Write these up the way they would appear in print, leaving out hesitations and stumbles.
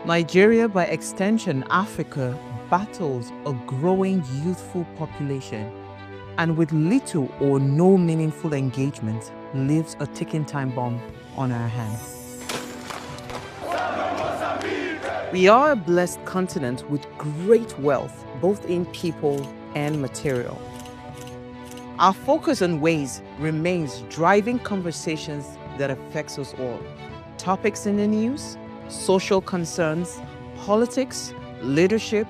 Nigeria, by extension Africa, battles a growing youthful population and with little or no meaningful engagement leaves a ticking time bomb on our hands. We are a blessed continent with great wealth, both in people and material. Our focus on ways remains driving conversations that affects us all. Topics in the news, social concerns, politics, leadership,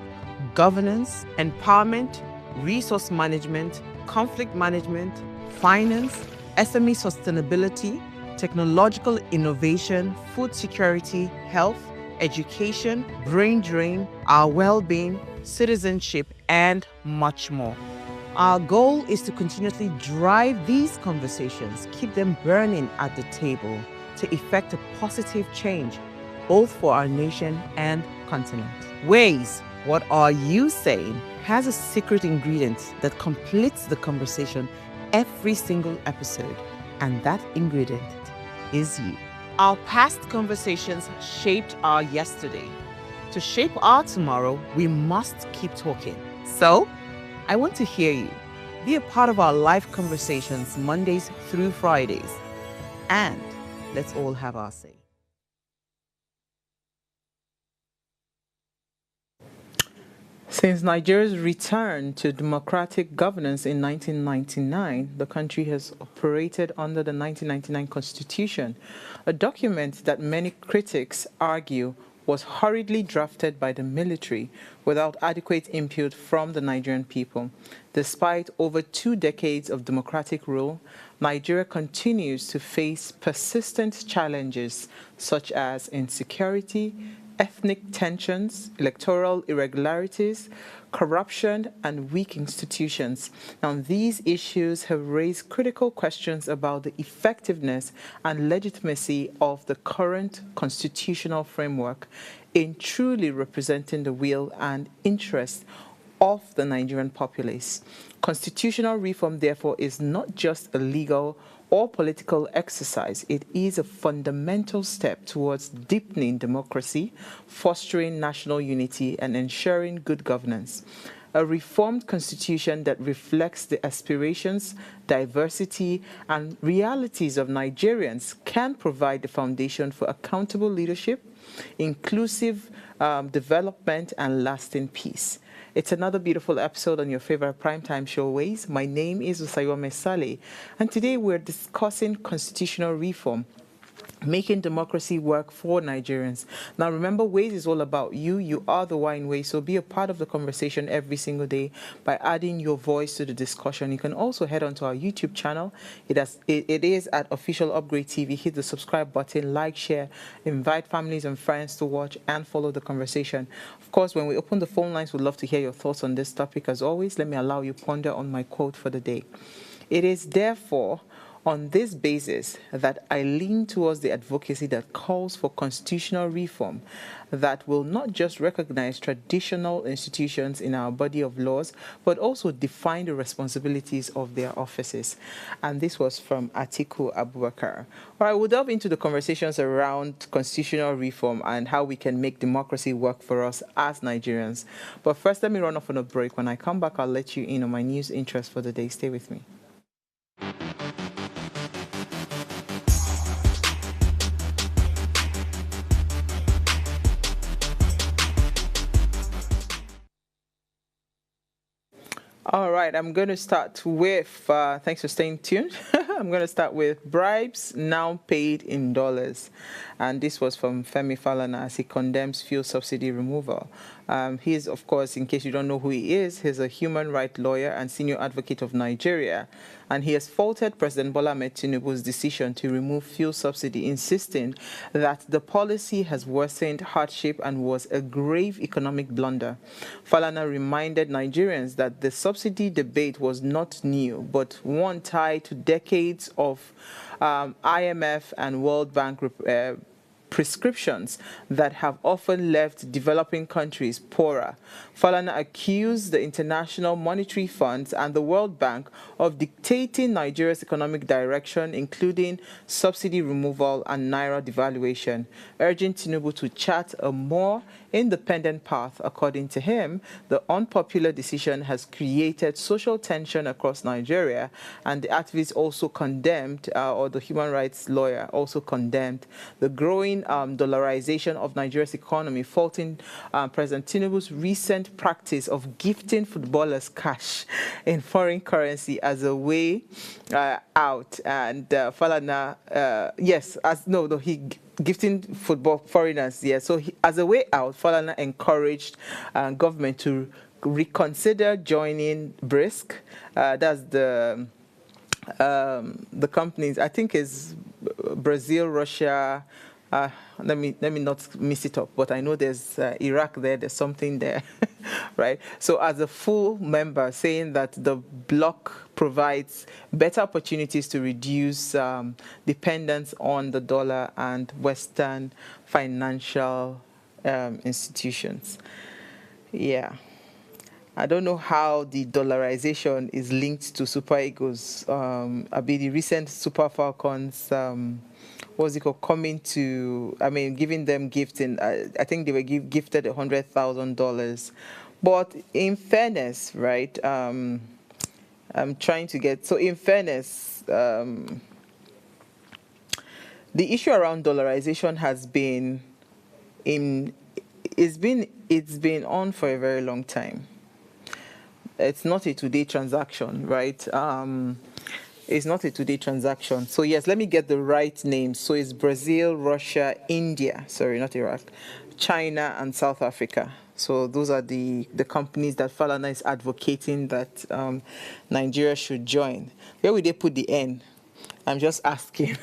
governance, empowerment, resource management, conflict management, finance, SME sustainability, technological innovation, food security, health, education, brain drain, our well-being, citizenship, and much more. Our goal is to continuously drive these conversations, keep them burning at the table to effect a positive change, both for our nation and continent. Ways, what are you saying, has a secret ingredient that completes the conversation every single episode, and that ingredient is you. Our past conversations shaped our yesterday. To shape our tomorrow, we must keep talking. So, I want to hear you. Be a part of our live conversations Mondays through Fridays. And let's all have our say. Since Nigeria's return to democratic governance in 1999, the country has operated under the 1999 Constitution, a document that many critics argue was hurriedly drafted by the military without adequate input from the Nigerian people. Despite over 2 decades of democratic rule, Nigeria continues to face persistent challenges such as insecurity, ethnic tensions, electoral irregularities, corruption, and weak institutions. Now, these issues have raised critical questions about the effectiveness and legitimacy of the current constitutional framework in truly representing the will and interests of the Nigerian populace. Constitutional reform, therefore, is not just a legal or political exercise. It is a fundamental step towards deepening democracy, fostering national unity, and ensuring good governance. A reformed constitution that reflects the aspirations, diversity, and realities of Nigerians can provide the foundation for accountable leadership, inclusive development, and lasting peace. It's another beautiful episode on your favorite primetime show, Ways. My name is Usayome Saleh, and today we're discussing constitutional reform, making democracy work for Nigerians. Now, remember, Ways is all about you. You are the wine Ways, so be a part of the conversation every single day by adding your voice to the discussion. You can also head on to our YouTube channel. It is at Official Upgrade TV. Hit the subscribe button, like, share, invite families and friends to watch and follow the conversation. Of course, when we open the phone lines, we'd love to hear your thoughts on this topic. As always, let me allow you ponder on my quote for the day. It is therefore on this basis that I lean towards the advocacy that calls for constitutional reform that will not just recognize traditional institutions in our body of laws, but also define the responsibilities of their offices. And this was from Atiku Abubakar. All right, we'll delve into the conversations around constitutional reform and how we can make democracy work for us as Nigerians. But first, let me run off on a break. When I come back, I'll let you in on my news interest for the day. Stay with me. All right, I'm going to start with, thanks for staying tuned. I'm going to start with bribes now paid in dollars. And this was from Femi Falana as he condemns fuel subsidy removal. He is, of course, in case you don't know who he is, he's a human rights lawyer and senior advocate of Nigeria. And he has faulted President Bola Ahmed Tinubu's decision to remove fuel subsidy, insisting that the policy has worsened hardship and was a grave economic blunder. Falana reminded Nigerians that the subsidy debate was not new, but one tied to decades of IMF and World Bank prescriptions that have often left developing countries poorer. Falana accused the International Monetary Fund and the World Bank of dictating Nigeria's economic direction, including subsidy removal and naira devaluation, urging Tinubu to chart a more independent path. According to him, the unpopular decision has created social tension across Nigeria, and the activist also condemned, or the human rights lawyer also condemned, the growing dollarization of Nigeria's economy, faulting President Tinubu's recent practice of gifting footballers cash in foreign currency as a way out. And Falana, yes, he gifting football foreigners, yeah. So as a way out, Falana encouraged government to reconsider joining BRISC. That's the companies, I think is Brazil, Russia. Let me not mix it up, but I know there's Iraq there, there's something there, right? So as a full member, saying that the bloc provides better opportunities to reduce dependence on the dollar and Western financial institutions. Yeah. I don't know how the dollarization is linked to Super Eagles. The recent Super Falcons, what's it called, coming to, giving them gifting. I think they were gifted $100,000. But in fairness, right, I'm trying to get, so in fairness, the issue around dollarization has been it's been on for a very long time. It's not a today transaction, right? It's not a today transaction. So yes, let me get the right names. So it's Brazil, Russia, India, sorry, not Iraq, China, and South Africa. So those are the companies that Falana is advocating that Nigeria should join. Where would they put the N? I'm just asking.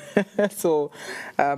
So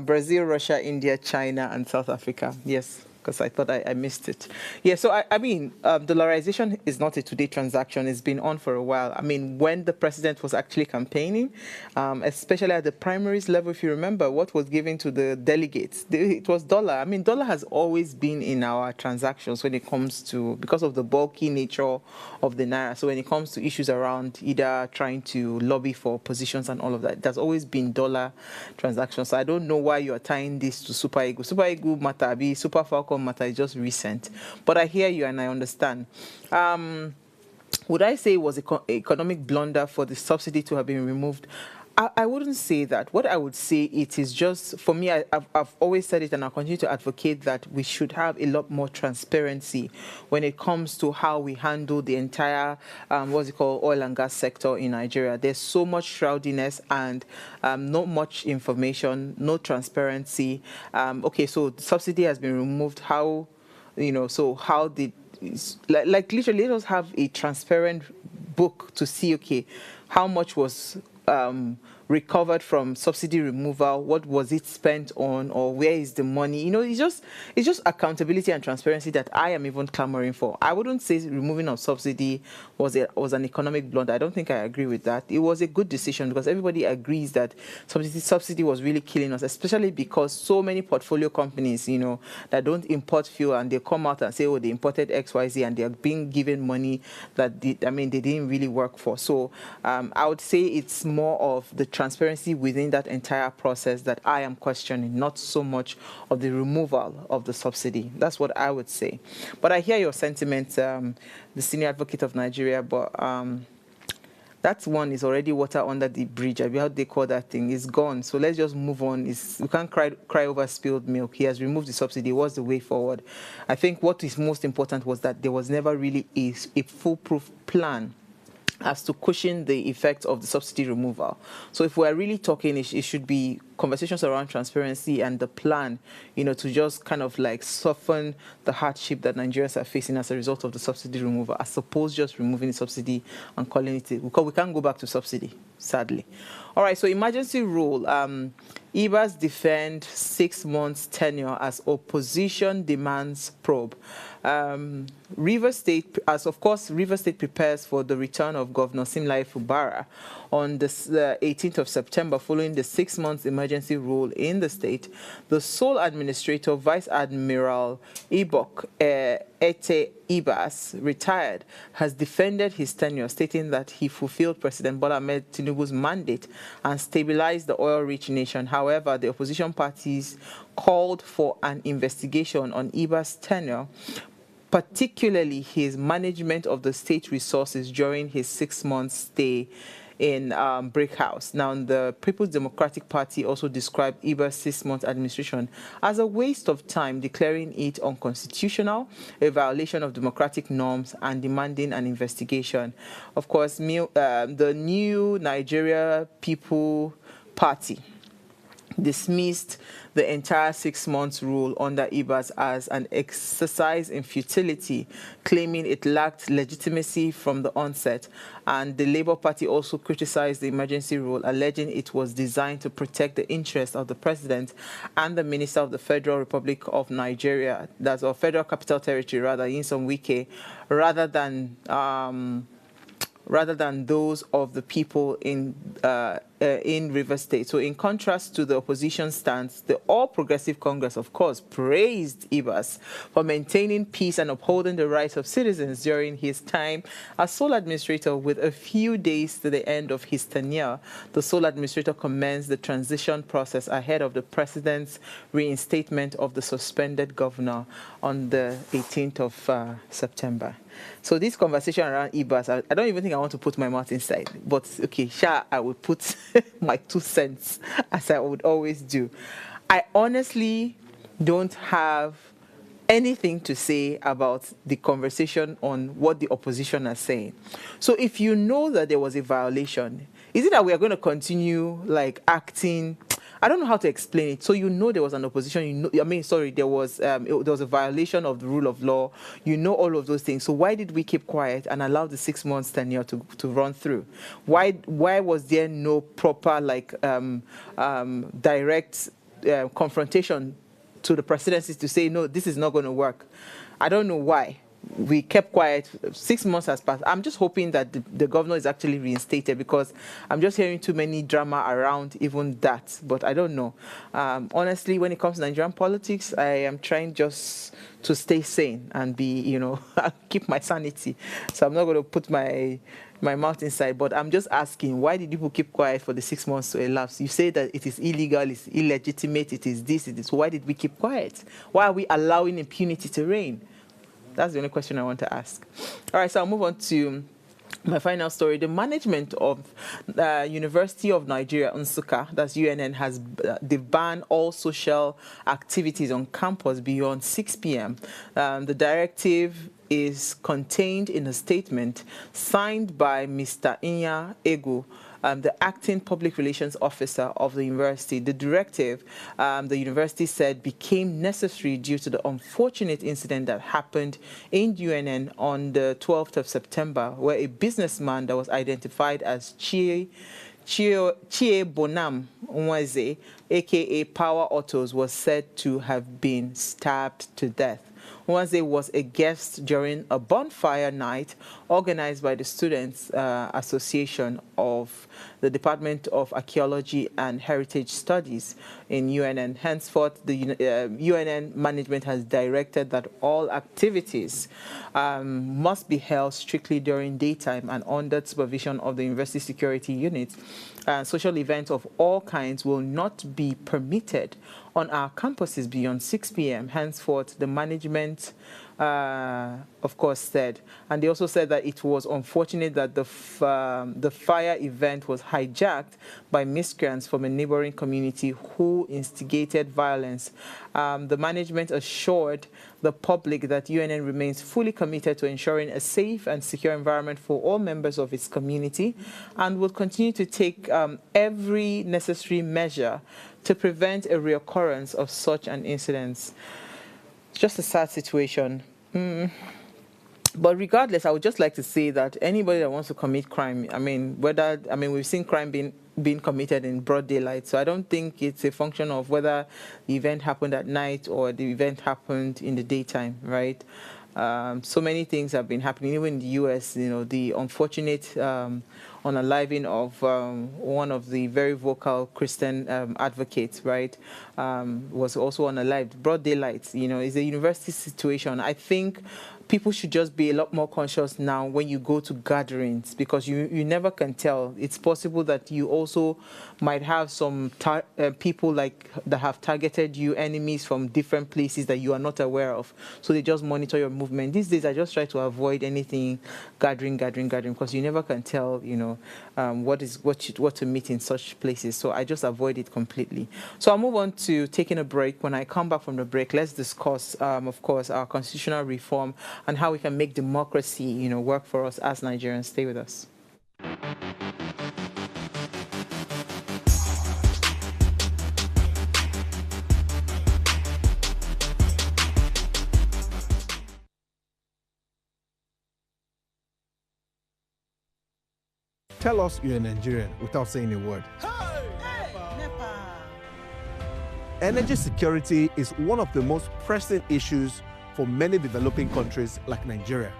Brazil, Russia, India, China, and South Africa. Yes, because I thought I missed it. Yeah, so dollarization is not a today transaction. It's been on for a while. When the president was actually campaigning, especially at the primaries level, if you remember, what was given to the delegates, it was dollar. Dollar has always been in our transactions when it comes to, because of the bulky nature of the naira. So when it comes to issues around either trying to lobby for positions and all of that, there's always been dollar transactions. So I don't know why you are tying this to Super Eagle. Super Eagle matter, Super Falcon matter is just recent. But I hear you and I understand. Would I say it was an economic blunder for the subsidy to have been removed? I wouldn't say that. What I would say, it is just, for me, I've always said it and I'll continue to advocate that we should have a lot more transparency when it comes to how we handle the entire, oil and gas sector in Nigeria. There's so much shroudiness and not much information, no transparency. Okay, so the subsidy has been removed. How, so how did, like literally, let us have a transparent book to see, okay, how much was recovered from subsidy removal, what was it spent on, or where is the money? It's just accountability and transparency that I am even clamoring for. I wouldn't say removing of subsidy was an economic blunder. I don't think I agree with that. It was a good decision because everybody agrees that subsidy was really killing us, especially because so many portfolio companies, that don't import fuel, and they come out and say, oh, they imported XYZ, and they are being given money that they didn't really work for. So I would say it's more of the transparency within that entire process that I am questioning, not so much of the removal of the subsidy. That's what I would say. But I hear your sentiments, the senior advocate of Nigeria, but that one is already water under the bridge. How they call that thing? It's gone. So let's just move on. We can't cry over spilled milk. He has removed the subsidy. What's the way forward? I think what is most important was that there was never really a foolproof plan as to cushion the effects of the subsidy removal. So if we're really talking, it should be conversations around transparency and the plan, to just kind of like soften the hardship that Nigerians are facing as a result of the subsidy removal, as opposed to just removing the subsidy and calling it, because we can't go back to subsidy, sadly. All right, so emergency rule. IBAs defend 6 months tenure as opposition demands probe. Rivers State, as of course, Rivers State prepares for the return of Governor Simlai Fubara on the 18th of September, following the 6 months emergency rule in the state. The sole administrator, Vice Admiral Ibok Ete Ibas, retired, has defended his tenure, stating that he fulfilled President Bola Ahmed Tinubu's mandate and stabilized the oil-rich nation. However, the opposition parties called for an investigation on Ibas' tenure, particularly his management of the state resources during his 6 month stay in Brick House. Now, the People's Democratic Party also described Iba's 6 month administration as a waste of time, declaring it unconstitutional, a violation of democratic norms, and demanding an investigation. Of course, the new Nigeria People Party dismissed the entire 6 months rule under Ibas as an exercise in futility, claiming it lacked legitimacy from the onset. And the Labour Party also criticized the emergency rule, alleging it was designed to protect the interests of the President and the Minister of the Federal Republic of Nigeria, that's our Federal Capital Territory, rather, Nyesom Wike, rather than those of the people in Rivers State. So in contrast to the opposition stance, the All Progressive Congress, of course, praised Ibas for maintaining peace and upholding the rights of citizens during his time as sole administrator. With a few days to the end of his tenure, the sole administrator commenced the transition process ahead of the president's reinstatement of the suspended governor on the 18th of September. So this conversation around Ibas, I don't even think I want to put my mouth inside. But okay, sure, I will put my 2 cents, as I would always do. I honestly don't have anything to say about the conversation on what the opposition are saying. So if you know that there was a violation, is it that we are going to continue like acting? I don't know how to explain it. So you know there was an opposition. There was a violation of the rule of law. You know all of those things. So why did we keep quiet and allow the 6 months tenure to run through? Why was there no proper direct confrontation to the presidency to say no, this is not going to work? I don't know why. We kept quiet. 6 months has passed. I'm just hoping that the governor is actually reinstated, because I'm just hearing too many drama around even that. But I don't know. Honestly, when it comes to Nigerian politics, I am trying just to stay sane and be, keep my sanity. So I'm not going to put my mouth inside, but I'm just asking, why did people keep quiet for the 6 months to elapse? You say that it is illegal, it's illegitimate, it is this, it is. Why did we keep quiet? Why are we allowing impunity to reign? That's the only question I want to ask. All right, so I'll move on to my final story. The management of University of Nigeria, Nsukka, that's UNN, they've banned all social activities on campus beyond 6 p.m. The directive is contained in a statement signed by Mr. Inya Egu, the acting public relations officer of the university. The directive, the university said, became necessary due to the unfortunate incident that happened in UNN on the 12th of September, where a businessman that was identified as Chie Bonam Nweze, aka Power Autos, was said to have been stabbed to death. Nwanze was a guest during a bonfire night organized by the Students' Association of the Department of Archaeology and Heritage Studies in UNN. Henceforth, the UNN management has directed that all activities must be held strictly during daytime and under supervision of the University Security Unit. Social events of all kinds will not be permitted on our campuses beyond 6 p.m. Henceforth, the management, of course, said. And they also said that it was unfortunate that the fire event was hijacked by miscreants from a neighboring community who instigated violence. The management assured the public that UNN remains fully committed to ensuring a safe and secure environment for all members of its community, and will continue to take every necessary measure to prevent a reoccurrence of such an incident. It's just a sad situation. But regardless, I would just like to say that anybody that wants to commit crime, we've seen crime being committed in broad daylight. So I don't think it's a function of whether the event happened at night or the event happened in the daytime, right? So many things have been happening, even in the U.S. The unfortunate unaliving of one of the very vocal Christian advocates, right, was also unalived. Broad daylight, is a university situation. I think people should just be a lot more conscious now when you go to gatherings, because you never can tell. It's possible that you also might have some people that have targeted you, enemies from different places that you are not aware of. So they just monitor your movement. These days, I just try to avoid anything gathering, because you never can tell, what to meet in such places. So I just avoid it completely. So I'll move on to taking a break. When I come back from the break, let's discuss, of course, our constitutional reform and how we can make democracy, work for us as Nigerians. Stay with us. Tell us you're a Nigerian without saying a word. Energy security is one of the most pressing issues for many developing countries like Nigeria.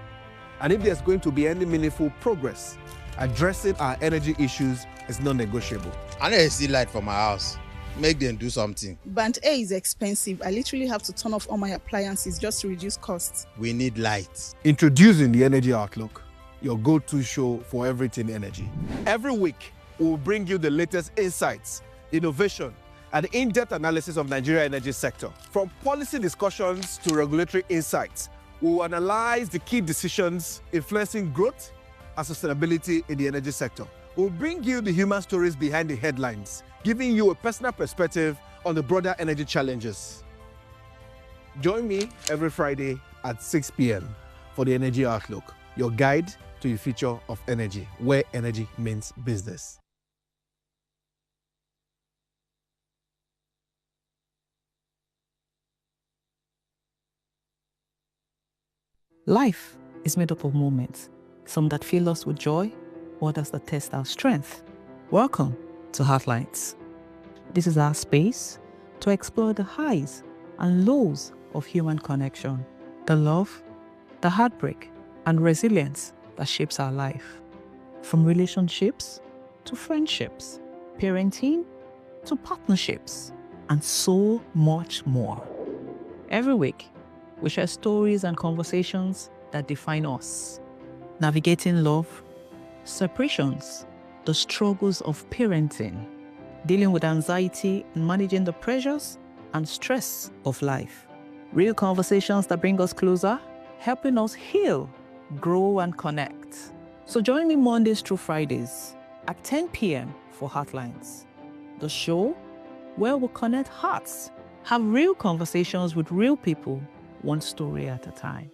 And if there's going to be any meaningful progress, addressing our energy issues is non-negotiable. I need to see light for my house. Make them do something. Band A is expensive. I literally have to turn off all my appliances just to reduce costs. We need light. Introducing the Energy Outlook, your go-to show for everything energy. Every week, we'll bring you the latest insights, innovation, and in-depth analysis of Nigeria's energy sector. From policy discussions to regulatory insights, we'll analyze the key decisions influencing growth and sustainability in the energy sector. We'll bring you the human stories behind the headlines, giving you a personal perspective on the broader energy challenges. Join me every Friday at 6 p.m. for the Energy Outlook, your guide to the future of energy, where energy means business. Life is made up of moments, some that fill us with joy, others that test our strength. Welcome to Heartlines. This is our space to explore the highs and lows of human connection, the love, the heartbreak, and resilience that shapes our life. From relationships to friendships, parenting to partnerships, and so much more. Every week, we share stories and conversations that define us, navigating love, separations, the struggles of parenting, dealing with anxiety and managing the pressures and stress of life. Real conversations that bring us closer, helping us heal, grow, and connect. So join me Mondays through Fridays at 10 p.m. for Heartlines, the show where we'll connect hearts, have real conversations with real people, one story at a time.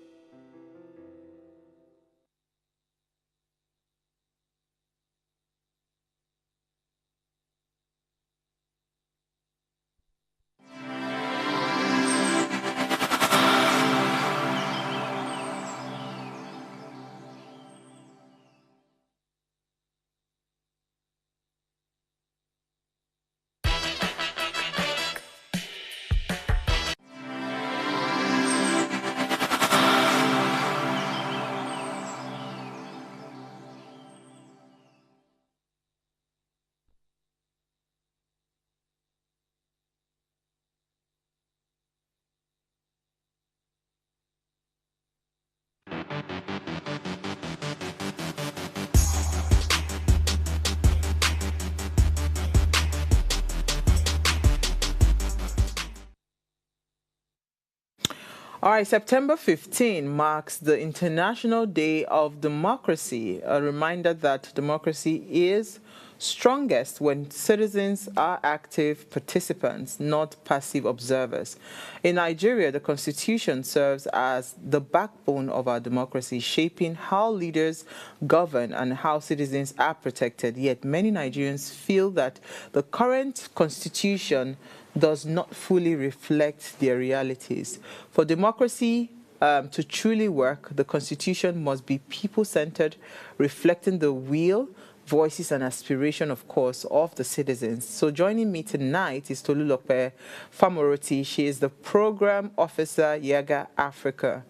All right, September 15 marks the International Day of Democracy, a reminder that democracy is strongest when citizens are active participants, not passive observers. In Nigeria, the Constitution serves as the backbone of our democracy, shaping how leaders govern and how citizens are protected. Yet many Nigerians feel that the current Constitution does not fully reflect their realities. For democracy to truly work, the Constitution must be people-centered, reflecting the will, voices and aspiration, of course, of the citizens. So joining me tonight is Tolulope Famoroti. She is the Program Officer, Yaga Africa.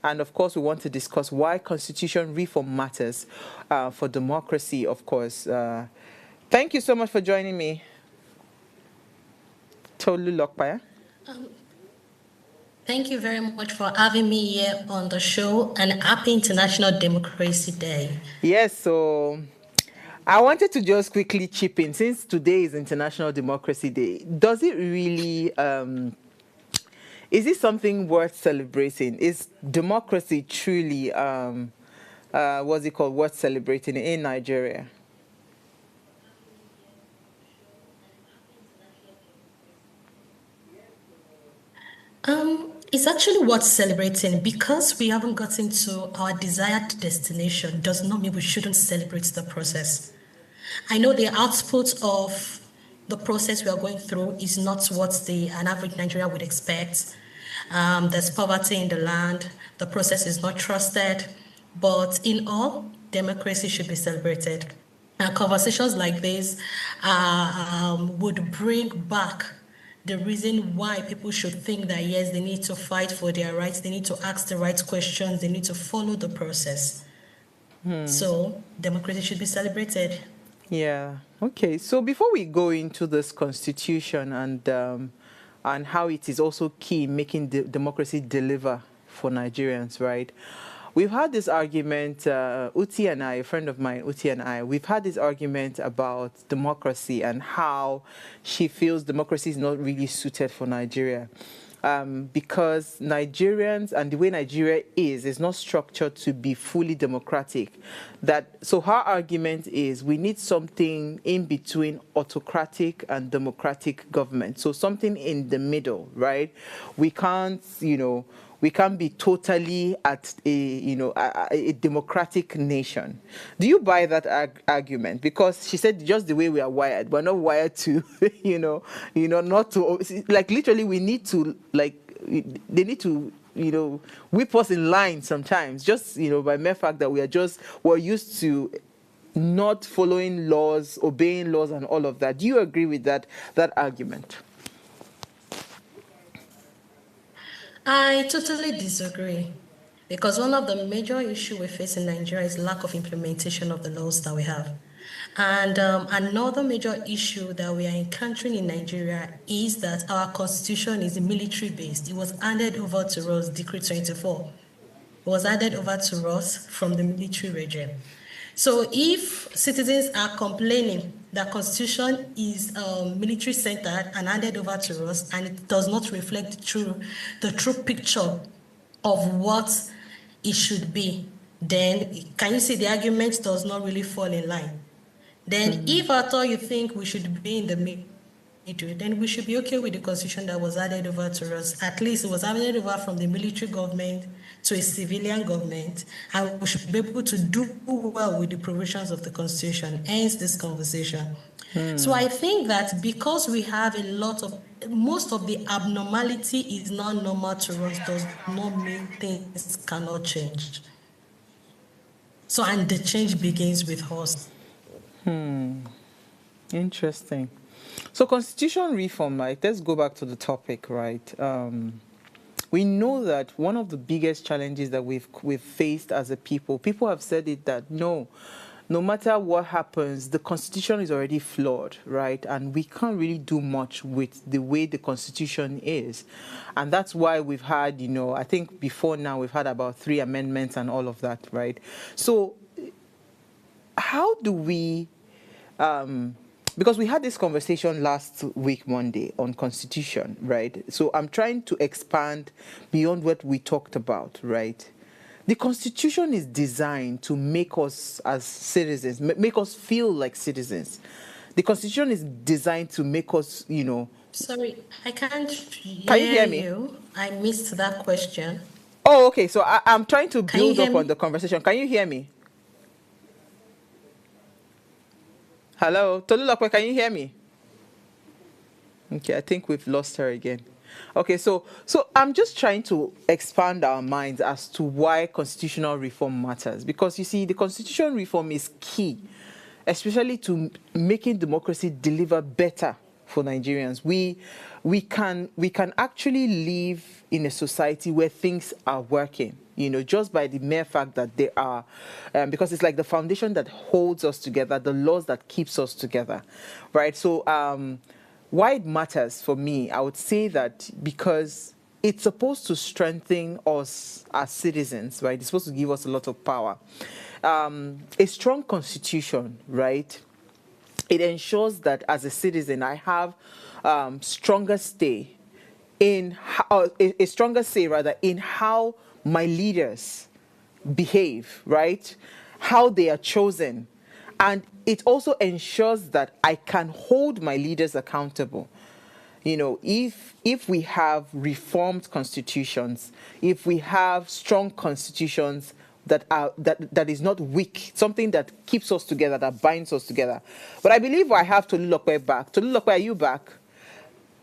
And of course, we want to discuss why constitution reform matters for democracy, of course. Thank you so much for joining me, Tolu Lokpaya. Thank you very much for having me here on the show, and happy International Democracy Day. Yes, so I wanted to just quickly chip in, since today is International Democracy Day. Does it really, is it something worth celebrating? Is democracy truly, what's it called, worth celebrating in Nigeria? It's actually worth celebrating. Because we haven't gotten to our desired destination does not mean we shouldn't celebrate the process. I know the output of the process we are going through is not what an average Nigerian would expect. There's poverty in the land, the process is not trusted, but in all, democracy should be celebrated. And conversations like this would bring back the reason why people should think that, yes, they need to fight for their rights, they need to ask the right questions, they need to follow the process. So democracy should be celebrated. Yeah. Okay. So before we go into this constitution and how it is also key in making democracy deliver for Nigerians, right? We've had this argument, Uti and I, a friend of mine, Uti and I, we've had this argument about democracy and how she feels democracy is not really suited for Nigeria. Because Nigerians and the way Nigeria is not structured to be fully democratic. So her argument is we need something in between autocratic and democratic government. So something in the middle, right? We can't, we can't be totally at a democratic nation. Do you buy that argument? Because she said just the way we are wired, we're not wired to, not to, like literally we need to, they need to, whip us in line sometimes, just, by mere fact that we're used to not following laws, obeying laws and all of that. Do you agree with that argument? I totally disagree, because one of the major issues we face in Nigeria is lack of implementation of the laws that we have. And another major issue that we are encountering in Nigeria is that our constitution is military-based. It was handed over to us, Decree 24. It was handed over to us from the military regime. So if citizens are complaining that constitution is military-centered and handed over to us, and it does not reflect the true picture of what it should be, then can you see the argument does not really fall in line? Then if at all you think we should be in the middle, then we should be okay with the constitution that was handed over to us. At least it was handed over from the military government to a civilian government, and we should be able to do well with the provisions of the constitution, hence this conversation. So I think that because we have most of the abnormality is not normal to us, does not mean things cannot change. So, and the change begins with us. Interesting. So constitution reform, right? Let's go back to the topic, right? We know that one of the biggest challenges that we've faced as a people have said it that no matter what happens, the constitution is already flawed, right? And we can't really do much with the way the constitution is. And that's why we've had, I think before now we've had about 3 amendments and all of that, right? So how do we, because we had this conversation last week, Monday, on constitution, right? So I'm trying to expand beyond what we talked about, right? The constitution is designed to make us as citizens, make us feel like citizens. The constitution is designed to make us, Sorry, I can't Can you hear me? I missed that question. Oh, okay. So I'm trying to build up on the conversation. Can you hear me? Hello, Tolulokwe, can you hear me? Okay, I think we've lost her again. Okay, so I'm just trying to expand our minds as to why constitutional reform matters. Because you see, the constitutional reform is key, especially to making democracy deliver better for Nigerians. We can actually live in a society where things are working, just by the mere fact that they are, because it's like the foundation that holds us together, the laws that keeps us together, right? So why it matters for me, I would say that because it's supposed to strengthen us as citizens, right? It's supposed to give us a lot of power. A strong constitution, right? It ensures that as a citizen, I have stronger say in a stronger say rather in how my leaders behave, right? How they are chosen, and it also ensures that I can hold my leaders accountable. If we have reformed constitutions, if we have strong constitutions that is not weak, something that keeps us together, that binds us together. But I believe I have Tolulope back. Tolulope, are you back?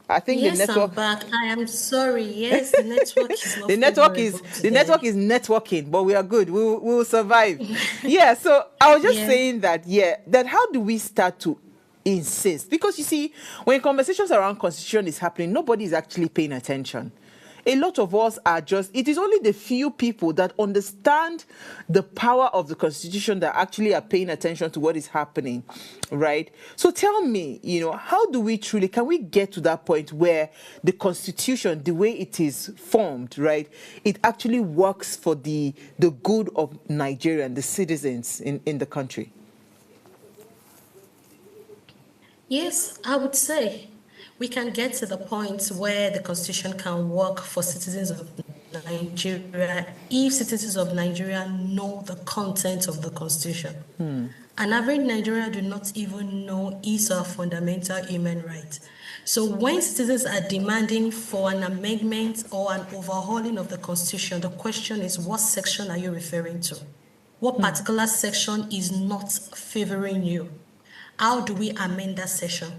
I think Yes, the network. I'm back. I am sorry. Yes, the network is not the network is favorable the today. network is networking, but we are good. We will survive. Yeah. So I was just saying that. Yeah. That how do we start to insist? Because you see, when conversations around constitution is happening, nobody is actually paying attention. A lot of us are it is only the few people that understand the power of the constitution that actually are paying attention to what is happening, right? So tell me, how do we can we get to that point where the constitution, the way it is formed, right, it actually works for the good of Nigeria and the citizens in the country? Yes, I would say we can get to the point where the constitution can work for citizens of Nigeria if citizens of Nigeria know the content of the constitution. An average Nigerian do not even know his or her fundamental human right. So when citizens are demanding for an amendment or an overhauling of the constitution, the question is, what section are you referring to? What particular section is not favoring you? How do we amend that section?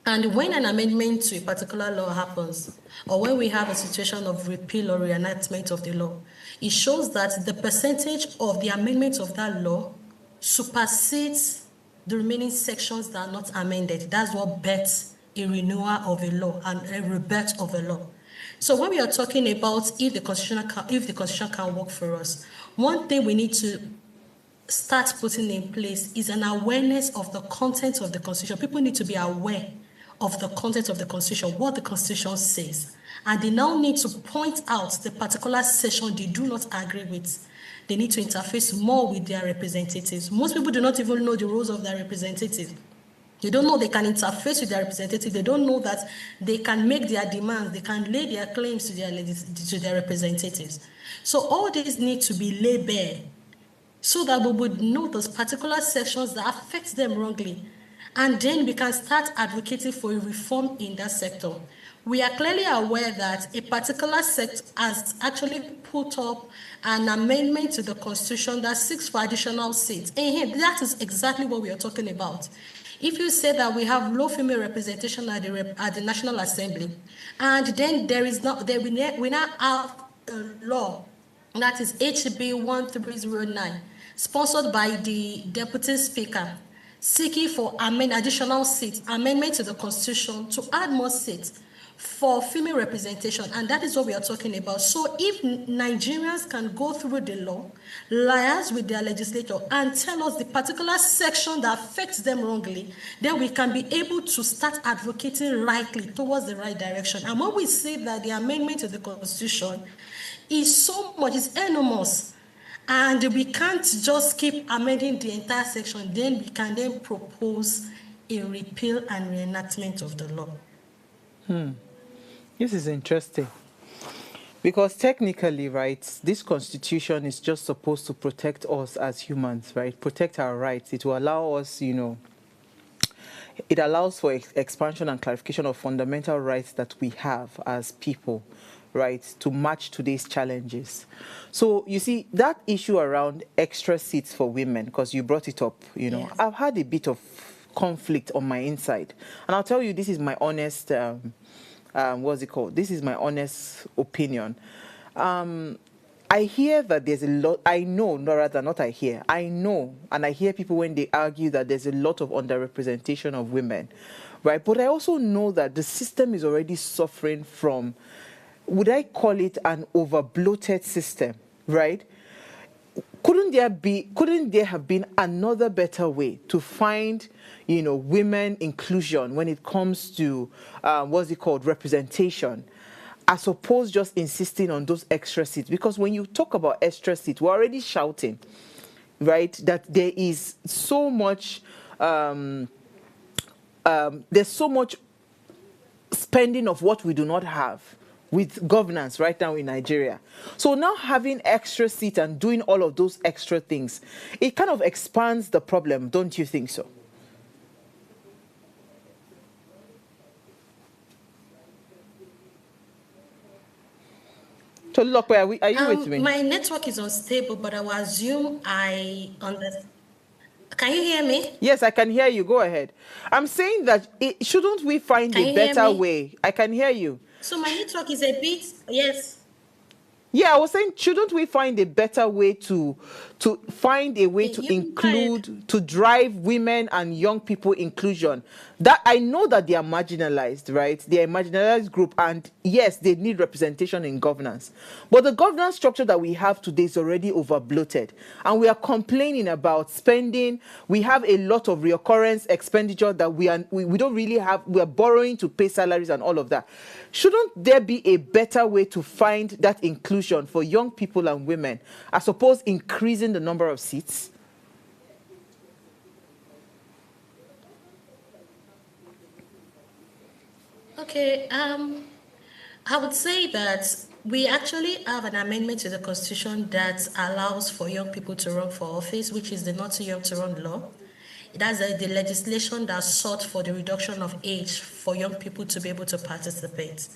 And when an amendment to a particular law happens, or when we have a situation of repeal or reenactment of the law, it shows that the percentage of the amendment of that law supersedes the remaining sections that are not amended. That's what bets a renewal of a law and a rebirth of a law. So when we are talking about if the constitution can work for us, one thing we need to start putting in place is an awareness of the content of the constitution. People need to be aware of the content of the constitution, what the constitution says. And they now need to point out the particular section they do not agree with. They need to interface more with their representatives. Most people do not even know the roles of their representatives. They don't know they can interface with their representatives. They don't know that they can make their demands. They can lay their claims to their representatives. So all these need to be laid bare so that we would know those particular sections that affect them wrongly. And then we can start advocating for a reform in that sector. We are clearly aware that a particular sector has actually put up an amendment to the constitution that seeks for additional seats. And that is exactly what we are talking about. If you say that we have low female representation at the National Assembly, and then we now have a law that is HB 1309, sponsored by the Deputy Speaker, seeking for additional seats, amendment to the Constitution to add more seats for female representation, and that is what we are talking about. So if Nigerians can go through the law, liaise with their legislator, and tell us the particular section that affects them wrongly, then we can be able to start advocating rightly towards the right direction. And when we say that the amendment to the Constitution is so much, it's enormous, and we can't just keep amending the entire section, then we can then propose a repeal and reenactment of the law. This is interesting. Because technically, right, this constitution is just supposed to protect us as humans, right? Protect our rights. It will allow us, it allows for expansion and clarification of fundamental rights that we have as people, right, to match today's challenges. So you see that issue around extra seats for women, because you brought it up, Yes. I've had a bit of conflict on my inside, and I'll tell you, this is my honest what's it called? This is my honest opinion. I hear that there's a lot, I know, no, rather not I hear, I know, and I hear people when they argue that there's a lot of underrepresentation of women, right? But I also know that the system is already suffering from, would I call it an over-bloated system, right? Couldn't there have been another better way to find, women inclusion when it comes to what's it called, representation, as opposed just insisting on those extra seats? Because when you talk about extra seats, we're already shouting, right, that there is so much there's so much spending of what we do not have with governance right now in Nigeria. So now having extra seats and doing all of those extra things, it kind of expands the problem, don't you think so? So look, are you with me? My network is unstable, but I will assume I understand. Can you hear me? Yes, I can hear you. Go ahead. I'm saying that shouldn't we find Can a you hear better me? way? I can hear you. So my network is a bit, yes. Yeah, I was saying, shouldn't we find a better way to find a way to You can go ahead. include, to drive women and young people inclusion? That I know that they are marginalized, right? They are a marginalized group, and yes, they need representation in governance. But the governance structure that we have today is already over bloated, and we are complaining about spending. We have a lot of reoccurrence expenditure that we don't really have. We are borrowing to pay salaries and all of that. Shouldn't there be a better way to find that inclusion for young people and women, as opposed to increasing the number of seats? Okay, I would say that we actually have an amendment to the Constitution that allows for young people to run for office, which is the Not Too Young to Run law. That's the legislation that sought for the reduction of age for young people to be able to participate.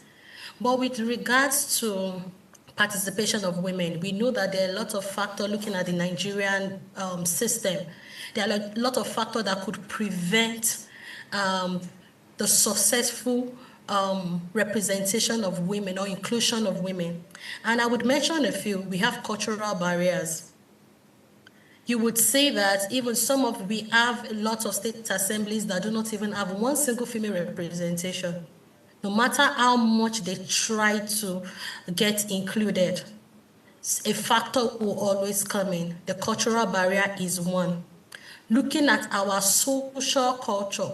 But with regards to participation of women, we know that there are a lot of factors looking at the Nigerian system. There are a lot of factors that could prevent the successful representation of women or inclusion of women. And I would mention a few. We have cultural barriers. You would say that even we have a lot of state assemblies that do not even have one single female representation. No matter how much they try to get included, a factor will always come in. The cultural barrier is one. Looking at our social culture,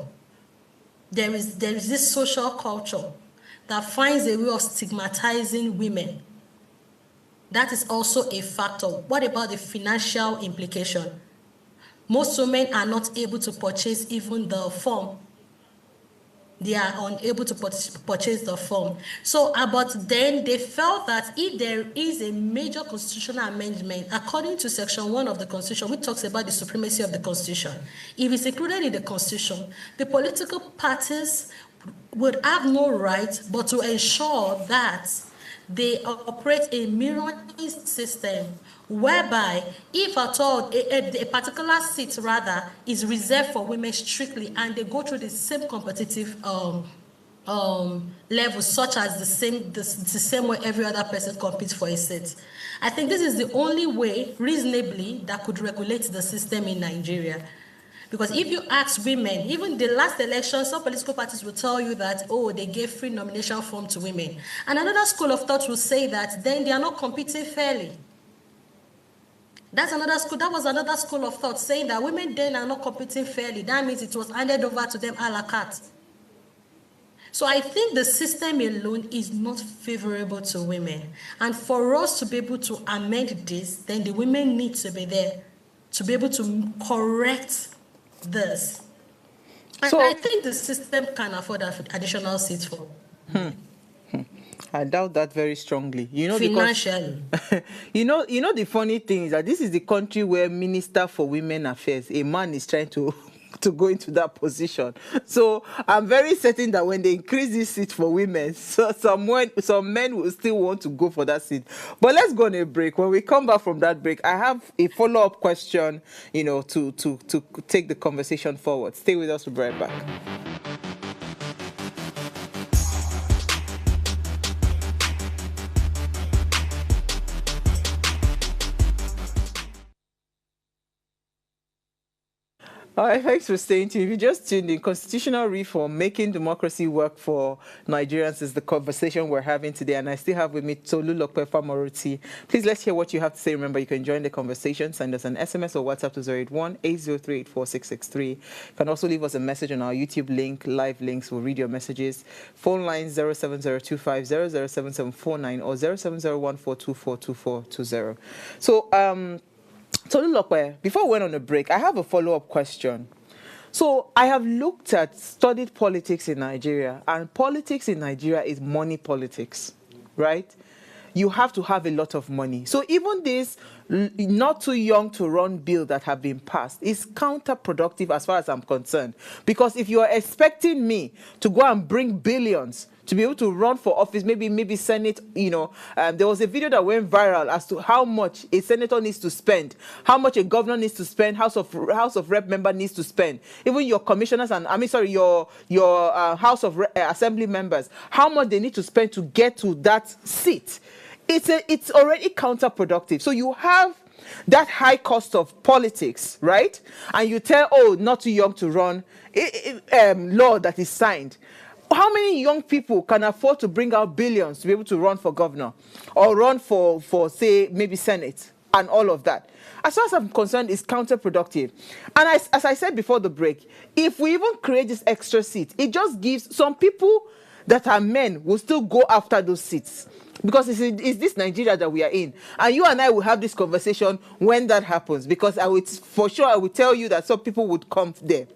there is this social culture that finds a way of stigmatizing women. That is also a factor. What about the financial implication? Most women are not able to purchase even the form. They are unable to purchase the form. So, but then they felt that if there is a major constitutional amendment, according to Section 1 of the Constitution, which talks about the supremacy of the Constitution, if it's included in the Constitution, the political parties would have no right but to ensure that they operate a mirroring system whereby if at all a particular seat rather is reserved for women strictly and they go through the same competitive levels such as the same way every other person competes for a seat. I think this is the only way reasonably that could regulate the system in Nigeria. Because if you ask women, even the last election, some political parties will tell you that, oh, they gave free nomination form to women. And another school of thought will say that then they are not competing fairly. That was another school of thought saying that women then are not competing fairly. That means it was handed over to them a la carte. So I think the system alone is not favorable to women. And for us to be able to amend this, then the women need to be there to be able to correct this. So I think the system can afford additional seats for. I doubt that very strongly. Financially. Because, the funny thing is that this is the country where Minister for Women Affairs, a man is trying to go into that position. So I'm very certain that when they increase this seat for women, so some men will still want to go for that seat. But let's go on a break. When we come back from that break, I have a follow-up question, to take the conversation forward. Stay with us. We'll be right back. All right, thanks for staying tuned. If you just tuned in, constitutional reform, making democracy work for Nigerians is the conversation we're having today. And I still have with me Tolu Lokpefa Moruti. Please, let's hear what you have to say. Remember, you can join the conversation. Send us an SMS or WhatsApp to 081-803-84663. You can also leave us a message on our YouTube link, live links. We'll read your messages. Phone line 07025007749 or 0701424220. So, Tolu Lokpe, before we went on a break, I have a follow-up question. So I have studied politics in Nigeria, and politics in Nigeria is money politics, right? You have to have a lot of money. So even this not too young to run bill that have been passed is counterproductive as far as I'm concerned. Because if you are expecting me to go and bring billions to be able to run for office, maybe Senate, there was a video that went viral as to how much a senator needs to spend, how much a governor needs to spend, House of Rep member needs to spend, even your commissioners and your House of Assembly members, how much they need to spend to get to that seat. It's already counterproductive. So you have that high cost of politics, right? And you tell, not too young to run, law that is signed. How many young people can afford to bring out billions to be able to run for governor or run for say, maybe Senate and all of that? As far as I'm concerned, it's counterproductive. And as I said before the break, if we even create this extra seat, it just gives some people that are men will still go after those seats. Because it's this Nigeria that we are in. And you and I will have this conversation when that happens. Because I will tell you that some people would come there.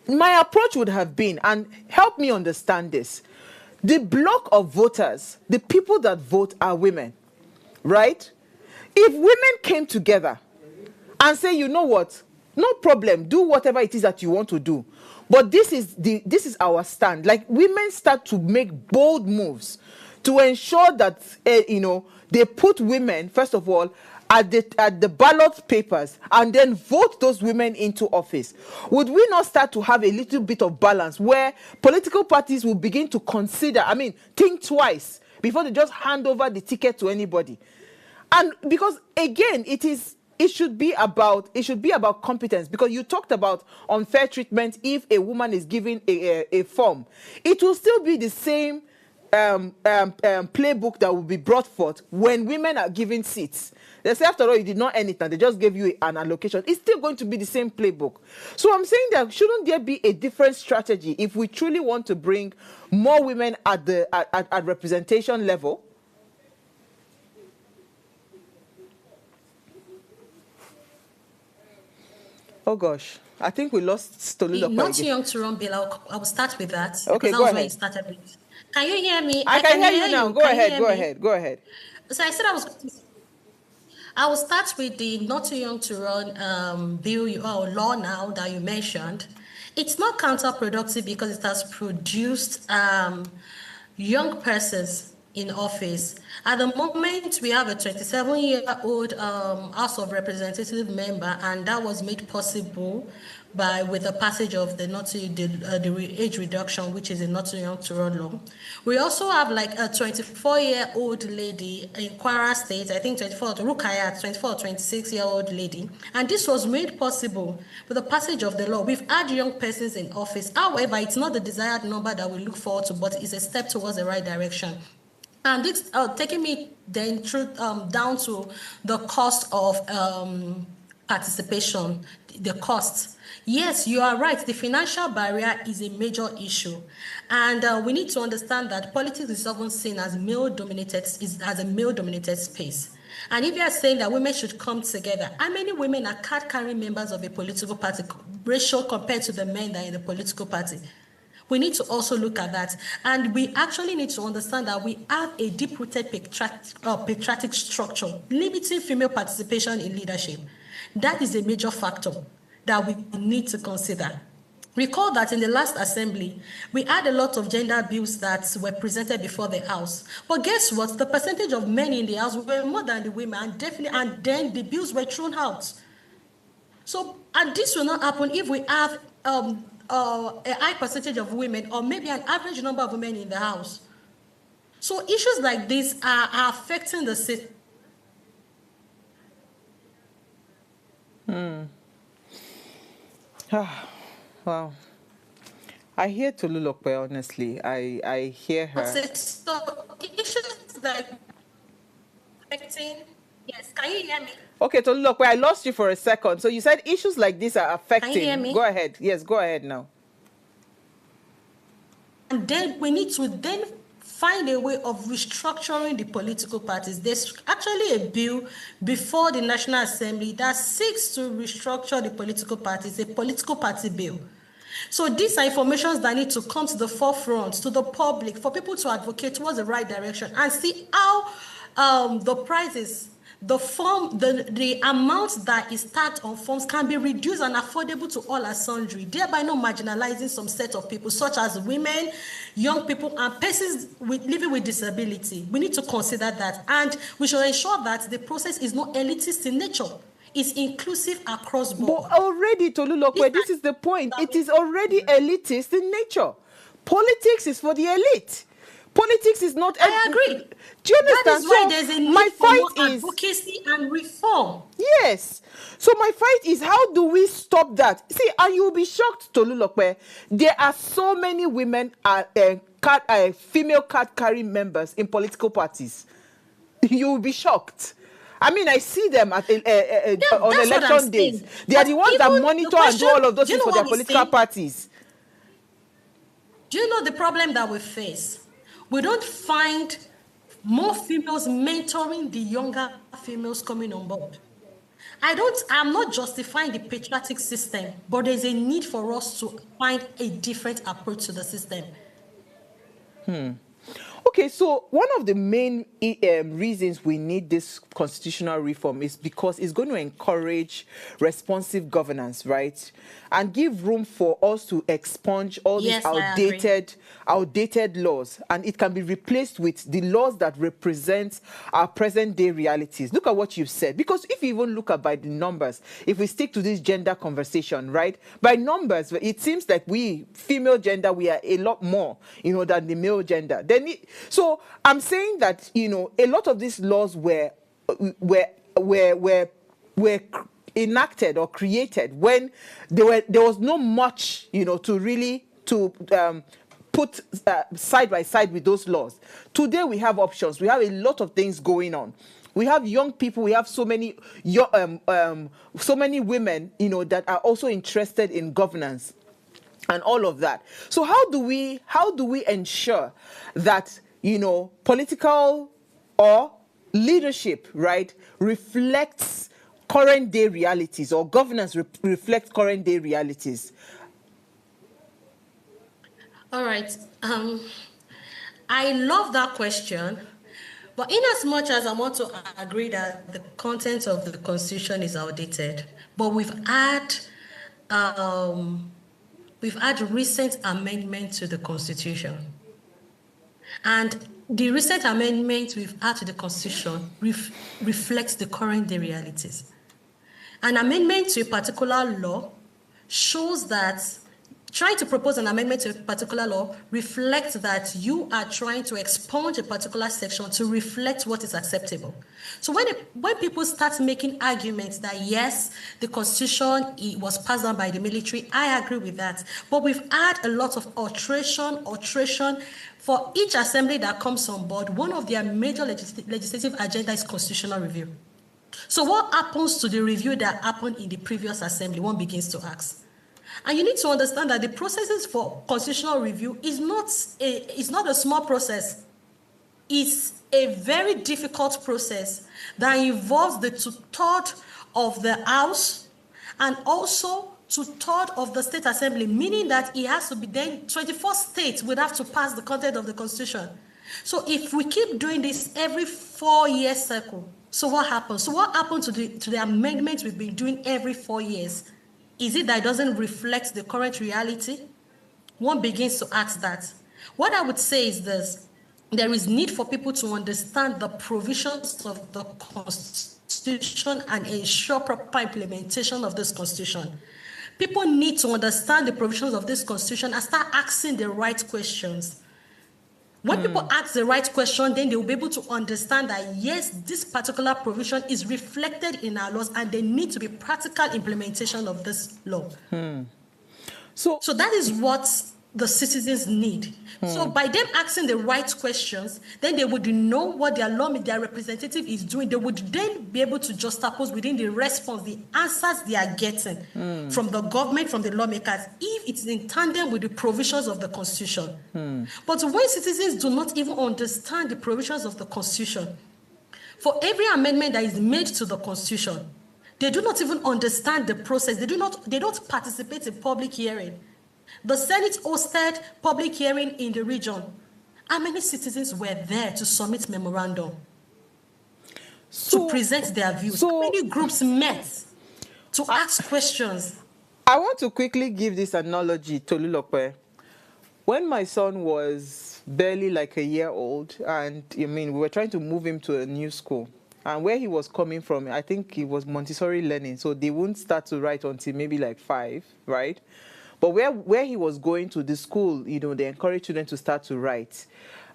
My approach would have been, and help me understand this, the block of voters, the people that vote are women, right? If women came together and say, you know what, no problem, do whatever it is that you want to do. But this is our stand. Like, women start to make bold moves to ensure that, they put women, first of all, at the ballot papers and then vote those women into office. Would we not start to have a little bit of balance where political parties will begin to consider, think twice before they just hand over the ticket to anybody? And because, again, it should be about competence, because you talked about unfair treatment if a woman is given a form. It will still be the same playbook that will be brought forth when women are given seats. They say, after all, you did not earn it and they just gave you an allocation. It's still going to be the same playbook. So I'm saying that shouldn't there be a different strategy if we truly want to bring more women at representation level? Oh gosh, I think we lost Tolu Lokpe. Not too young to run bill. I will start with that. Okay, because that was where it started with. Can you hear me? I can hear you now. Go ahead. So I said I will start with the not too young to run bill or law now that you mentioned. It's not counterproductive because it has produced young persons in office. At the moment, we have a 27-year-old House of Representative member, and that was made possible with the passage of the age reduction, which is a not too young to run law. We also have like a 24-year-old lady in Kwara State, I think 24 or 26-year-old lady, and this was made possible with the passage of the law. We've had young persons in office. However, it's not the desired number that we look forward to, but it's a step towards the right direction. And this taking me then down to the cost of participation, the cost. Yes, you are right. The financial barrier is a major issue, and we need to understand that politics is often seen as a male-dominated space. And if you are saying that women should come together, how many women are card-carrying members of a political party ratio compared to the men that are in the political party? We need to also look at that. And we actually need to understand that we have a deep-rooted patriarchic structure limiting female participation in leadership. That is a major factor that we need to consider. Recall that in the last assembly, we had a lot of gender bills that were presented before the House. But guess what? The percentage of men in the House were more than the women, and then the bills were thrown out. So, and this will not happen if we have a high percentage of women, or maybe an average number of women in the House. So issues like this are affecting the system. Well, I hear Tolulope, honestly. I hear her. So issues like affecting. Yes, can you hear me? Okay, Tolulope, I lost you for a second. So you said issues like this are affecting. Can you hear me? Go ahead. Yes, go ahead now. And then we need to then find a way of restructuring the political parties. There's actually a bill before the National Assembly that seeks to restructure the political parties, a political party bill. So these are informations that need to come to the forefront, to the public, for people to advocate towards the right direction and see how the prices, the amount that is taxed on forms can be reduced and affordable to all and sundry, thereby not marginalizing some set of people, such as women, young people, and persons living with disability. We need to consider that, and we should ensure that the process is not elitist in nature. It's inclusive across board. But already, Tolulope, this is the point. It is already elitist in nature. Politics is for the elite. Politics is not. I agree. Do you understand? That is why there's a need for more advocacy and reform. Yes. So my fight is, how do we stop that? See, and you'll be shocked, Tolulope. There are so many women, female card-carrying members in political parties. You will be shocked. I mean, I see them at on election days. They are the ones that monitor and do all of those things for their political parties. Do you know the problem that we face? We don't find more females mentoring the younger females coming on board. I'm not justifying the patriarchic system, but there's a need for us to find a different approach to the system. Okay, so one of the main reasons we need this constitutional reform is because it's going to encourage responsive governance, right? And give room for us to expunge all these outdated laws. And it can be replaced with the laws that represent our present-day realities. Look at what you've said. Because if you even look at by the numbers, if we stick to this gender conversation, right? By numbers, it seems like we, female gender, we are a lot more, than the male gender. So I'm saying that, a lot of these laws were enacted or created when there was no much, to put side by side with those laws. Today we have options. We have a lot of things going on. We have young people. We have so many women, that are also interested in governance and all of that. So how do we ensure that, political or leadership, right, reflects current day realities, or governance reflects current day realities? All right. I love that question. But in as much as I want to agree that the content of the Constitution is outdated, but we've had recent amendments to the Constitution. And the recent amendments we've had to the Constitution reflects the current day realities. An amendment to a particular law shows that trying to propose an amendment to a particular law reflects that you are trying to expunge a particular section to reflect what is acceptable. So when people start making arguments that yes, the Constitution was passed down by the military, I agree with that. But we've had a lot of alteration. For each assembly that comes on board, one of their major legislative agenda is constitutional review. So what happens to the review that happened in the previous assembly? One begins to ask. And you need to understand that the processes for constitutional review is not a small process. It's a very difficult process that involves the 2/3 of the House and also 2/3 of the State Assembly, meaning that it has to be then 24 states would have to pass the content of the Constitution. So if we keep doing this every 4-year cycle, so what happens? So what happens to the amendments we've been doing every 4 years? Is it that it doesn't reflect the current reality? One begins to ask that. What I would say is this: there is need for people to understand the provisions of the Constitution and ensure proper implementation of this Constitution. People need to understand the provisions of this Constitution and start asking the right questions. When people ask the right question, then they will be able to understand that, yes, this particular provision is reflected in our laws and there needs to be practical implementation of this law. So that is what the citizens need. So by them asking the right questions, then they would know what their representative is doing. They would then be able to juxtapose within the response, the answers they are getting from the government, from the lawmakers, if it's in tandem with the provisions of the Constitution. But when citizens do not even understand the provisions of the Constitution, for every amendment that is made to the Constitution, they do not even understand the process. They don't participate in public hearing. The Senate hosted public hearing in the region. How many citizens were there to submit memorandum, to present their views? How many groups met to ask questions? I want to quickly give this analogy to Lulokwe. When my son was barely like a year old, and we were trying to move him to a new school, and where he was coming from, I think he was Montessori learning, so they wouldn't start to write until maybe like 5, right? But where he was going to the school, they encourage children to start to write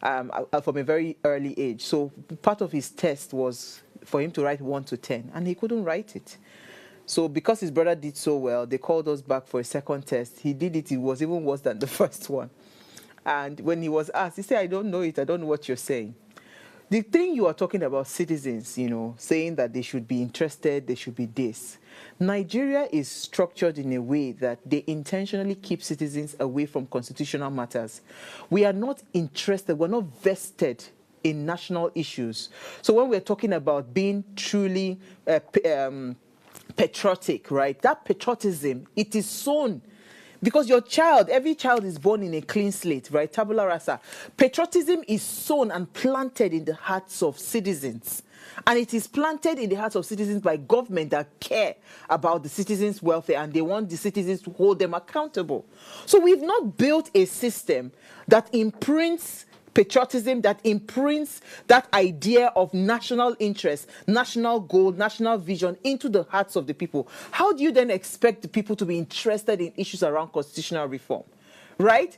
from a very early age. So part of his test was for him to write 1 to 10, and he couldn't write it. So because his brother did so well, they called us back for a second test. He did it. It was even worse than the first one. And when he was asked, he said, I don't know it. I don't know what you're saying. The thing you are talking about citizens, saying that they should be interested, they should be this. Nigeria is structured in a way that they intentionally keep citizens away from constitutional matters. We are not interested, we're not vested in national issues. So when we're talking about being truly patriotic, right? That patriotism, it is sown. Because every child is born in a clean slate, right? Tabula rasa. Patriotism is sown and planted in the hearts of citizens. And it is planted in the hearts of citizens by government that care about the citizens' welfare, and they want the citizens to hold them accountable. So we've not built a system that imprints patriotism, that imprints that idea of national interest, national goal, national vision into the hearts of the people. How do you then expect the people to be interested in issues around constitutional reform, right?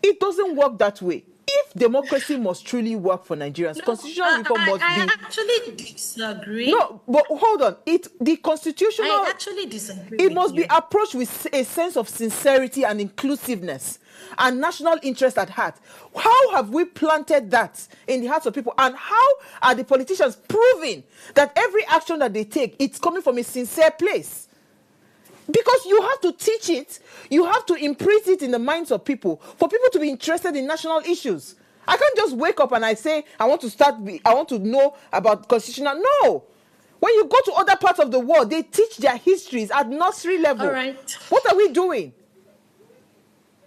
It doesn't work that way. If democracy must truly work for Nigerians, constitutional reform must be... I actually disagree. No, but hold on. The constitutional... I actually disagree. It must be approached with a sense of sincerity and inclusiveness and national interest at heart. How have we planted that in the hearts of people? And how are the politicians proving that every action that they take, it's coming from a sincere place? Because you have to teach it, you have to imprint it in the minds of people for people to be interested in national issues. I can't just wake up and I say, I want to know about constitutional. No. When you go to other parts of the world, they teach their histories at nursery level. All right. What are we doing?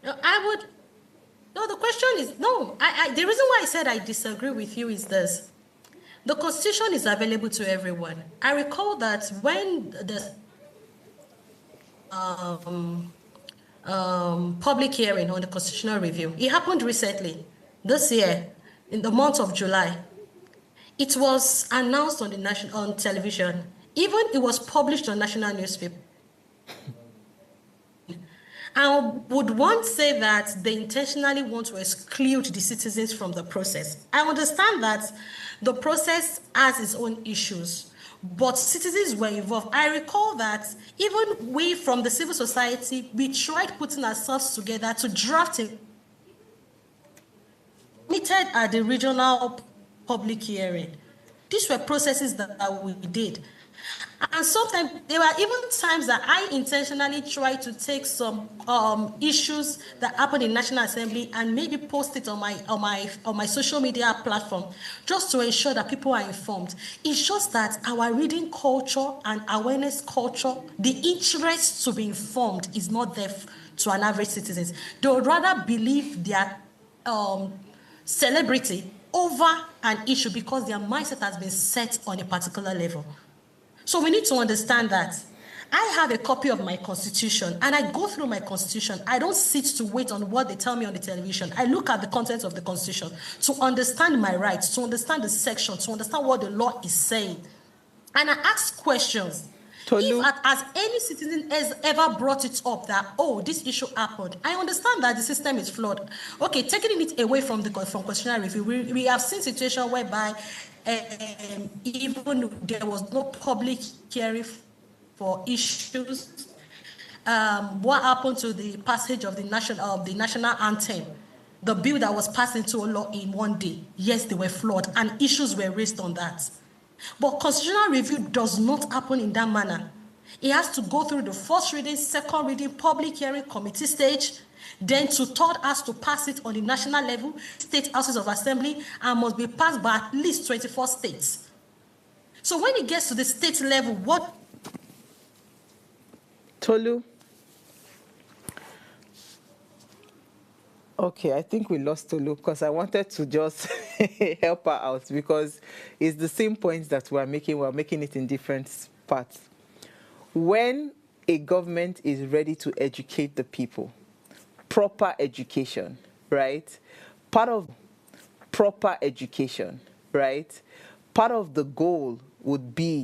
No, the question is, no. The reason why I said I disagree with you is this. The Constitution is available to everyone. I recall that when the public hearing on the constitutional review, it happened recently, this year, in the month of July. It was announced on television. Even it was published on national newspaper. I would want to say that they intentionally want to exclude the citizens from the process. I understand that the process has its own issues, but citizens were involved. I recall that even we from the civil society, we tried putting ourselves together to draft it. Meted at the regional public hearing. These were processes that we did. And sometimes there were even times that I intentionally tried to take some issues that happened in National Assembly and maybe post it on my social media platform, just to ensure that people are informed. It's just that our reading culture and awareness culture, the interest to be informed is not there to an average citizen. They would rather believe their celebrity over an issue because their mindset has been set on a particular level. So we need to understand that. I have a copy of my constitution and I go through my constitution. I don't sit to wait on what they tell me on the television. I look at the content of the constitution to understand my rights, to understand the section, to understand what the law is saying. And I ask questions. Tolu. If as any citizen has ever brought it up that, oh, this issue happened, I understand that the system is flawed. Okay, taking it away from constitutional review, we have seen situations whereby even there was no public hearing for issues. what happened to the passage of the national anthem, the bill that was passed into law in one day. Yes, they were flawed, and issues were raised on that. But constitutional review does not happen in that manner. It has to go through the first reading, second reading, public hearing, committee stage, then to third has to pass it on the national level, state houses of assembly, and must be passed by at least 24 states. So when it gets to the state level, what? Tolu? Okay, I think we lost Tolu because I wanted to just help her out because it's the same points that we're making it in different parts. When a government is ready to educate the people, proper education, right? Part of proper education, right? Part of the goal would be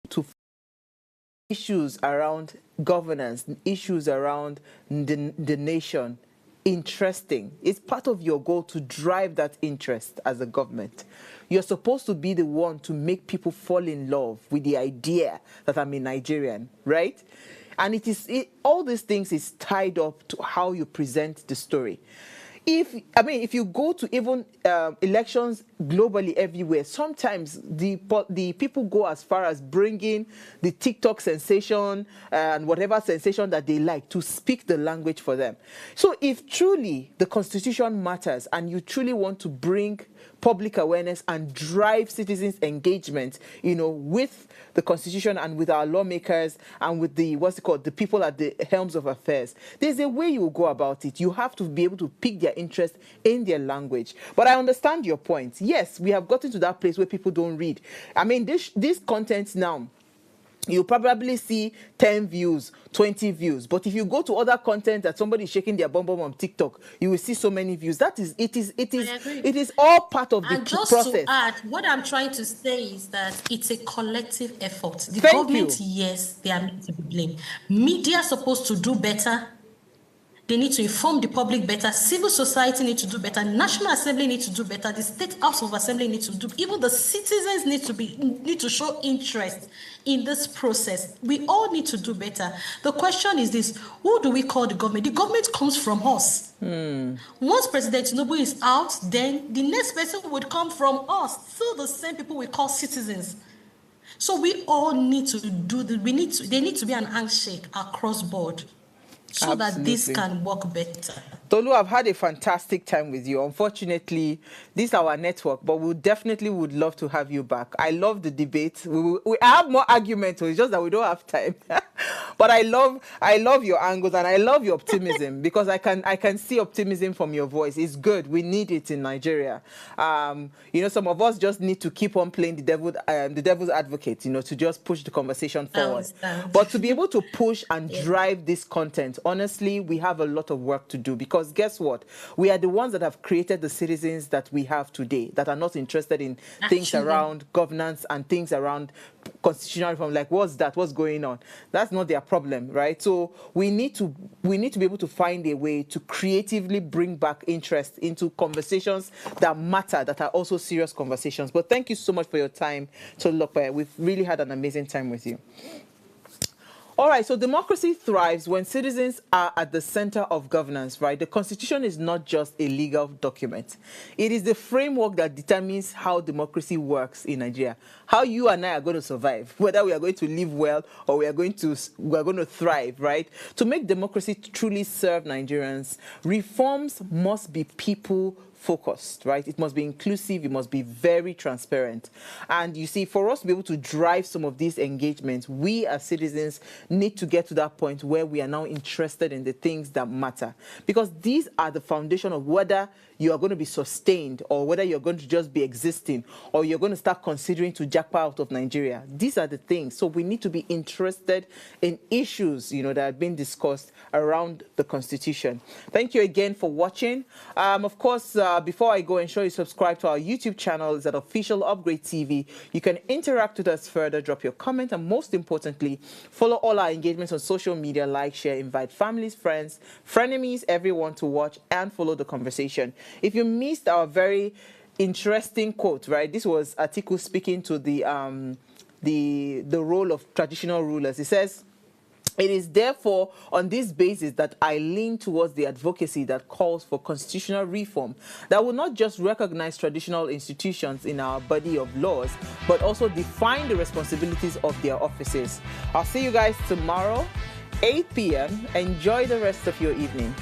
to issues around governance, issues around the nation interesting. It's part of your goal to drive that interest as a government. You're supposed to be the one to make people fall in love with the idea that I'm a Nigerian, right? And all these things is tied up to how you present the story. If you go to even elections globally everywhere, sometimes the people go as far as bringing the TikTok sensation and whatever sensation that they like to speak the language for them. So if truly the Constitution matters and you truly want to bring public awareness and drive citizens' engagement, with the Constitution and with our lawmakers and with the people at the helms of affairs, there's a way you will go about it. You have to be able to pick their interest in their language. But I understand your point. Yes, we have gotten to that place where people don't read. This content now, you probably see 10 views, 20 views. But if you go to other content that somebody is shaking their bum bum on TikTok, you will see so many views. It is all part of the process. And just to add, what I'm trying to say is that it's a collective effort. The government, yes, they are meant to be blamed. Media are supposed to do better. They need to inform the public better. Civil society need to do better. National Assembly need to do better. The State House of Assembly need to do. Even the citizens need to show interest in this process. We all need to do better. The question is this: who do we call the government? The government comes from us. Once President Tinubu is out, then the next person would come from us. Still the same people we call citizens. So we all need to do there need to be an handshake across board, so Absolutely. that this can work better. Tolu, I've had a fantastic time with you. Unfortunately, this is our network, but we definitely would love to have you back. I love the debate. We have more arguments, it's just that we don't have time. But I love your angles and I love your optimism because I can see optimism from your voice. It's good. We need it in Nigeria. Some of us just need to keep on playing the devil's advocate, to just push the conversation forward. But to be able to push and drive this content, honestly, we have a lot of work to do because guess what? We are the ones that have created the citizens that we have today that are not interested in things around governance and things around constitutional reform, like what's going on. That's not their problem, right? So we need to be able to find a way to creatively bring back interest into conversations that matter, that are also serious conversations. But thank you so much for your time, Tolulope. We've really had an amazing time with you. All right, so democracy thrives when citizens are at the center of governance, right? The Constitution is not just a legal document. It is the framework that determines how democracy works in Nigeria, how you and I are going to survive, whether we are going to live well or we are going to thrive, right? To make democracy truly serve Nigerians, reforms must be people-focused, right? It must be inclusive. It must be very transparent. And you see, for us to be able to drive some of these engagements, we as citizens need to get to that point where we are now interested in the things that matter. Because these are the foundation of whether you are going to be sustained or whether you're going to just be existing or you're going to start considering to jackpot out of Nigeria. These are the things. So we need to be interested in issues, that are being discussed around the Constitution. Thank you again for watching. Of course, before I go, ensure you subscribe to our YouTube channel. It's at Official Upgrade TV. You can interact with us further, drop your comment, and most importantly, follow all our engagements on social media, like, share, invite families, friends, frenemies, everyone to watch and follow the conversation. If you missed our very interesting quote, right? This was Atiku speaking to the the role of traditional rulers. It says, "It is therefore on this basis that I lean towards the advocacy that calls for constitutional reform that will not just recognize traditional institutions in our body of laws, but also define the responsibilities of their offices." I'll see you guys tomorrow, 8 p.m. Enjoy the rest of your evening.